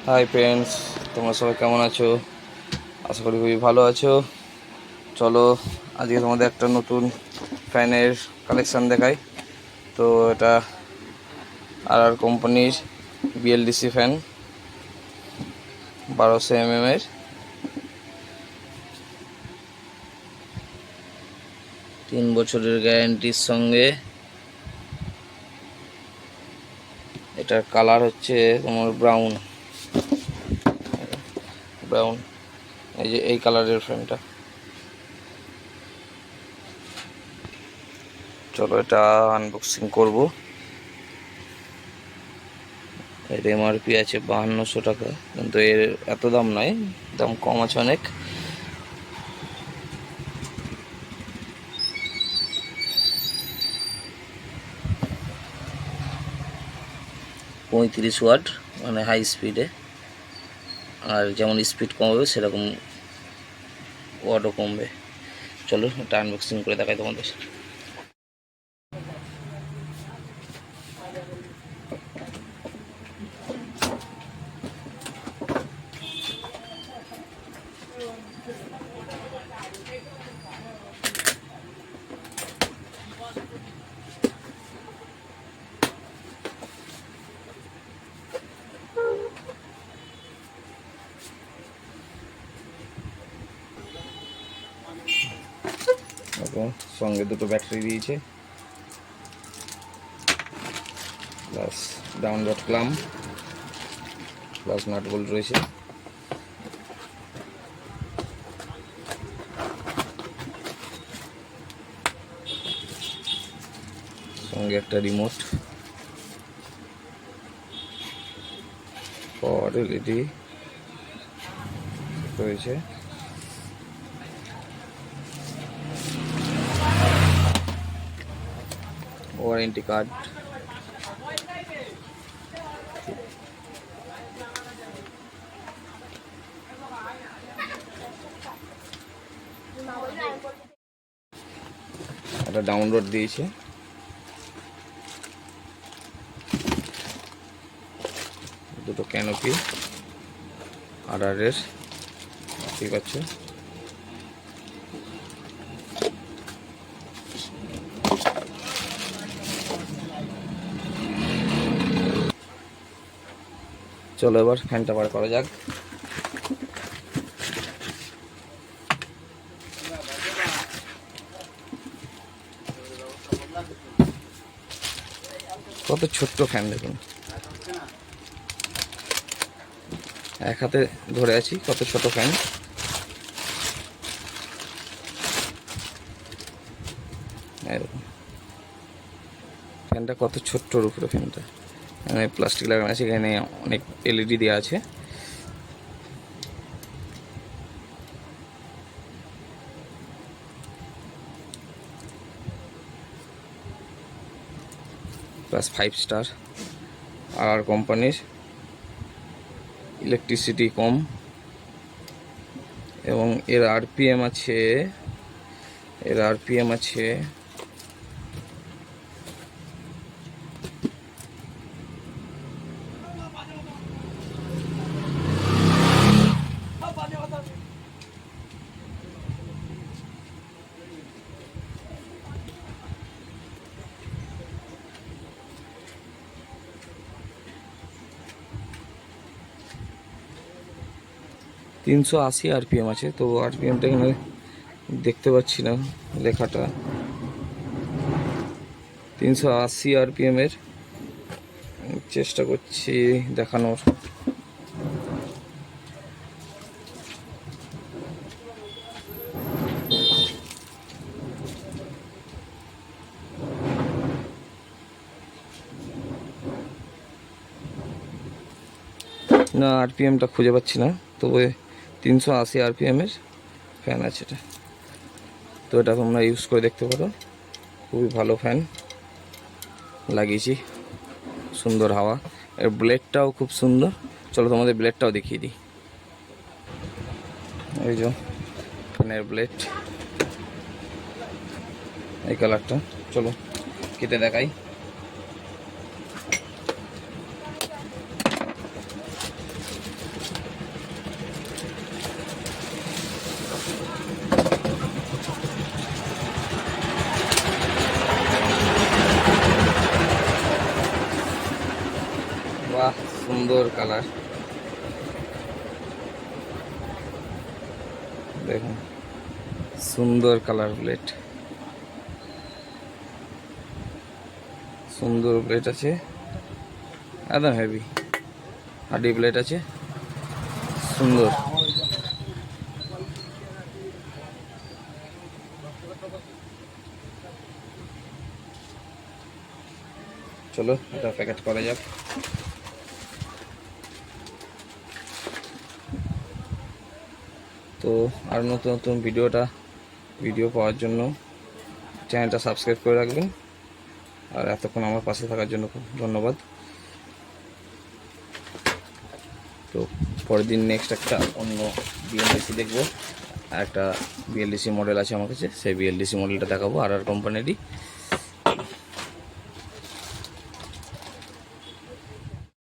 Hi friends, তোমরা সবাই কেমন আছো? আশা করি খুবই ভালো আছো। চলো আজকে তোমাদের একটা নতুন ফ্যানের কালেকশান দেখাই। তো এটা আর কোম্পানির বিএলডিসি ফ্যান 1200 এর। 3 বছরের গ্যারান্টির সঙ্গে। এটার কালার হচ্ছে তোমার ব্রাউন। এই যে এই কালারের ফ্যানটা। চলো এটা আনবক্সিং করব। এর এমআরপি আছে 5200 টাকা, কিন্তু এর এত দাম নয়, দাম কম আছে অনেক। পঁয়ত্রিশ ওয়াট, মানে হাই স্পিডে, আর যেমন স্পিড কমবে সেরকম ওয়াটও কমবে। চলো এটা আনবক্সিং করে দেখাই তোমাদের। সঙ্গে দুটো ব্যাটারি দিয়েছে, plus downrod clamp, plus nut bolt রয়েছে। সঙ্গে একটা রিমোট, পাওয়ার এলইডি রয়েছে। ওয়ারেন্টি কার্ড, একটা ডাউনলোড দিয়েছে, দুটো ক্যানোপি আর এর, ঠিক আছে। চলো এবার ফ্যানটা বার করা যাক। কত ছোট্ট ফ্যান দেখুন, এক হাতে ধরে আছি, কত ছোট ফ্যান। এরকম ফ্যানটা কত ছোট্টর উপরে ফ্যানটা, এখানে প্লাস্টিক লাগানো আছে, এখানে অনেক এলইডি দেওয়া আছে। প্লাস 5 স্টার, আর কোম্পানির, ইলেকট্রিসিটি কম, এবং এর আরপিএম আছে, তিনশো 80 আরপিএম আছে। তো আরপিএমটা এখানে দেখতে পাচ্ছি না লেখাটা। 380 আরপিএম এর চেষ্টা করছি দেখানোর। না, আরপিএমটা খুঁজে পাচ্ছি না, তবে 380 আরপিএমের ফ্যান আছে এটা। তো এটা তোমরা ইউজ করে দেখতে পারো, খুবই ভালো ফ্যান লাগিয়েছি, সুন্দর হাওয়া। এর ব্লেডটাও খুব সুন্দর। চলো তোমাদের ব্লেডটাও দেখিয়ে দিই। এই যে ফ্যানের ব্লেড, এই কালারটা। চলো কেটে দেখাই। সুন্দর কালার, দেখুন সুন্দর কালার প্লেট, সুন্দর প্লেট আছে, একদম হেভি হার্ডি প্লেট আছে, সুন্দর। চলো এটা প্যাকেট করা যাক। তো আর নতুন নতুন ভিডিও পাওয়ার জন্য চ্যানেলটা সাবস্ক্রাইব করে রাখবেন। আর এতক্ষণ আমার পাশে থাকার জন্য খুব ধন্যবাদ। তো পরের দিন নেক্সট একটা অন্য বিএলডিসি দেখবো। আর একটা বিএলডিসি মডেল আছে আমার কাছে, সেই বিএলডিসি মডেলটা দেখাবো আর কোম্পানিরই।